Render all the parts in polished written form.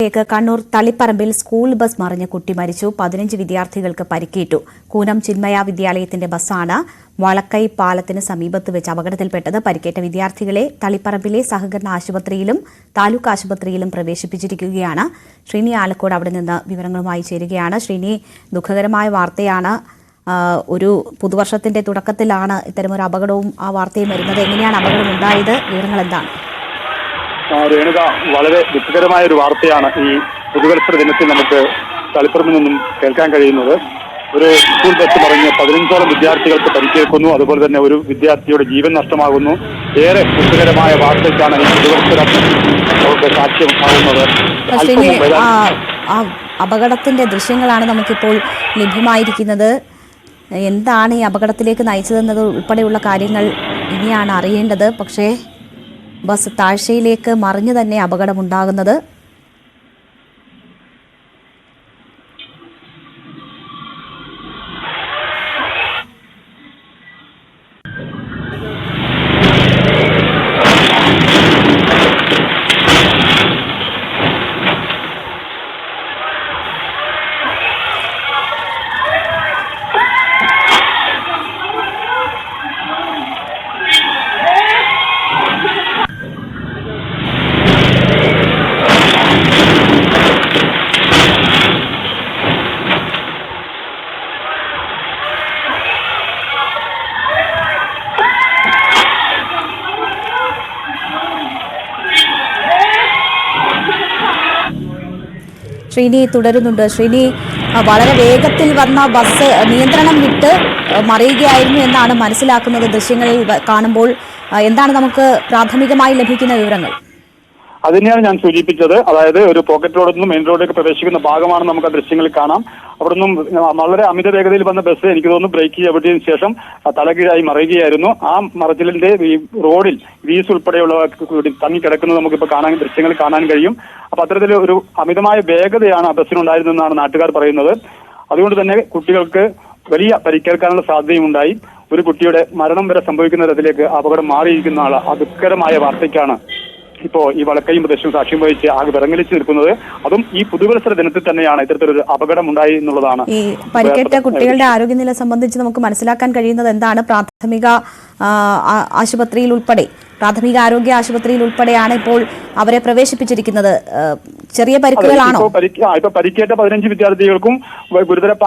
Kannur തളിപ്പറമ്പിൽ school bus മറിഞ്ഞ് കുട്ടി മരിച്ചു. 15 വിദ്യാർത്ഥികൾക്ക് പരിക്കേറ്റു. കൂനം ചിന്മയ വിദ്യാലയത്തിന്റെ ബസ്സാണ് വളക്കൈ പാലത്തിന് സമീപത്ത് വെച്ച് അപകടത്തിൽപ്പെട്ടത്. പരിക്കേറ്റ വിദ്യാർത്ഥികളെ തളിപ്പറമ്പിലെ സഹകരണ ആശുപത്രിയിലും താലൂക്ക് ആശുപത്രിയിലും പ്രവേശിപ്പിച്ചിരിക്കുകയാണ്. ശ്രീനി ആലക്കോട് അവിടെ നിന്ന് വിവരങ്ങളുമായി ചേരുകയാണ്. ശ്രീനി, ദുഃഖകരമായ വാർത്തയാണ്. ഒരു പുതുവർഷത്തിന്റെ തുടക്കത്തിലാണ് ഇത്തരമൊരു അപകടവും ആ വാർത്തയും വരുന്നത്. എങ്ങനെയാണ് അപകടം ഉണ്ടായത്? വിവരങ്ങൾ എന്താണ്? രേണുക, വളരെ ദുഃഖകരമായ ഒരു വാർത്തയാണ് ഈ പുതുവത്സര ദിനത്തിൽ നമുക്ക് തളിപ്പറമ്പിൽ നിന്നും കേൾക്കാൻ കഴിയുന്നത്. ഒരു സ്കൂൾ ബസ് മറിഞ്ഞ് 15ഓളം വിദ്യാർത്ഥികൾക്ക് പരിക്കേൽക്കുന്നു. അതുപോലെ തന്നെ ഒരു വിദ്യാർത്ഥിയുടെ ജീവൻ നഷ്ടമാകുന്നു. ഏറെ ദുഃഖകരമായ വാർത്തയ്ക്കാണ് ഈ പുതുവത്സരം നമുക്ക് സാക്ഷ്യമാകുന്നത്. അപകടത്തിന്റെ ദൃശ്യങ്ങളാണ് നമുക്കിപ്പോൾ ലഭ്യമായിരിക്കുന്നത്. എന്താണ് ഈ അപകടത്തിലേക്ക് നയിച്ചതെന്നത് ഉൾപ്പെടെയുള്ള കാര്യങ്ങൾ ഇനിയാണ് അറിയേണ്ടത്. പക്ഷേ ബസ് താഴ്ചയിലേക്ക് മറിഞ്ഞു തന്നെ അപകടമുണ്ടാകുന്നത്. ശ്രീനി തുടരുന്നുണ്ട്. ശ്രീനി, വളരെ വേഗത്തിൽ വന്ന ബസ് നിയന്ത്രണം വിട്ട് മറിയുകയായിരുന്നു എന്നാണ് മനസ്സിലാക്കുന്നത് ദൃശ്യങ്ങളിൽ കാണുമ്പോൾ. എന്താണ് നമുക്ക് പ്രാഥമികമായി ലഭിക്കുന്ന വിവരങ്ങൾ? അതിനെയാണ് ഞാൻ സൂചിപ്പിച്ചത്. അതായത് ഒരു പോക്കറ്റ് റോഡിൽ നിന്നും മെയിൻ റോഡിലേക്ക് പ്രവേശിക്കുന്ന ഭാഗമാണ് നമുക്ക് ആ ദൃശ്യങ്ങളിൽ കാണാം. അവിടെ നിന്നും വളരെ അമിത വേഗതയിൽ വന്ന ബസ് എനിക്ക് തോന്നുന്നു ബ്രേക്ക് ചവിട്ടിയതിനു ശേഷം തലകീഴായി മറിയുകയായിരുന്നു. ആ മറിച്ചിലിന്റെ ഈ റോഡിൽ വീസ് ഉൾപ്പെടെയുള്ള തങ്ങിക്കിടക്കുന്നത് നമുക്കിപ്പോൾ ദൃശ്യങ്ങൾ കാണാൻ കഴിയും. അപ്പൊ അത്തരത്തിൽ ഒരു അമിതമായ വേഗതയാണ് ആ ബസ്സിനുണ്ടായിരുന്നെന്നാണ് നാട്ടുകാർ പറയുന്നത്. അതുകൊണ്ട് തന്നെ കുട്ടികൾക്ക് വലിയ പരിക്കേൽക്കാനുള്ള സാധ്യതയുണ്ടായി. ഒരു കുട്ടിയുടെ മരണം വരെ സംഭവിക്കുന്ന തരത്തിലേക്ക് അപകടം മാറിയിരിക്കുന്ന ആ ദുഃഖകരമായ വാർത്തയ്ക്കാണ് ഇപ്പോ ഈ വളക്കയും പ്രദേശവും സാക്ഷ്യം വഹിച്ച് ആകെ വിറങ്ങലിച്ചു നിൽക്കുന്നത്. അതും ഈ പുതുവത്സര ദിനത്തിൽ തന്നെയാണ് ഇത്തരത്തിലൊരു അപകടം ഉണ്ടായി എന്നുള്ളതാണ്. ഈ പരിക്കേറ്റ കുട്ടികളുടെ ആരോഗ്യനില സംബന്ധിച്ച് നമുക്ക് മനസ്സിലാക്കാൻ കഴിയുന്നത് എന്താണ്? പ്രാഥമിക ആരോഗ്യ ആശുപത്രിയിൽ ഉൾപ്പെടെയാണ് ഇപ്പോൾ അവരെ പ്രവേശിപ്പിച്ചിരിക്കുന്നത്. ചെറിയ പരിക്കുകളാണോ? ഇപ്പൊ പരിക്കേറ്റ 15 വിദ്യാർത്ഥികൾക്കും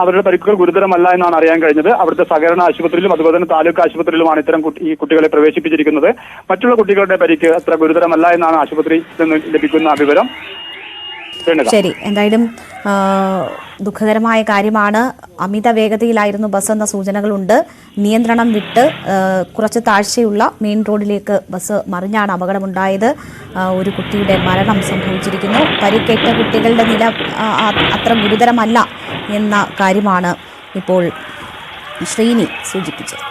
അവരുടെ പരിക്കുകൾ ഗുരുതരമല്ല എന്നാണ് അറിയാൻ കഴിഞ്ഞത്. അവിടുത്തെ സഹകരണ ആശുപത്രിയിലും അതുപോലെ തന്നെ താലൂക്ക് ആശുപത്രിയിലുമാണ് ഇത്തരം ഈ കുട്ടികളെ പ്രവേശിപ്പിച്ചിരിക്കുന്നത്. മറ്റുള്ള കുട്ടികളുടെ പരിക്ക് അത്ര ഗുരുതരമല്ല എന്നാണ് ആശുപത്രിയിൽ നിന്ന് ലഭിക്കുന്ന വിവരം. ശരി, എന്തായാലും ദുഃഖകരമായ കാര്യമാണ്. അമിത വേഗതയിലായിരുന്നു ബസ് എന്ന സൂചനകളുണ്ട്. നിയന്ത്രണം വിട്ട് കുറച്ച് താഴ്ചയുള്ള മെയിൻ റോഡിലേക്ക് ബസ് മറിഞ്ഞാണ് അപകടമുണ്ടായത്. ഒരു കുട്ടിയുടെ മരണം സംഭവിച്ചിരിക്കുന്നു. പരിക്കേറ്റ കുട്ടികളുടെ നില അത്ര ഗുരുതരമല്ല എന്ന കാര്യമാണ് ഇപ്പോൾ ശ്രീനി സൂചിപ്പിച്ചത്.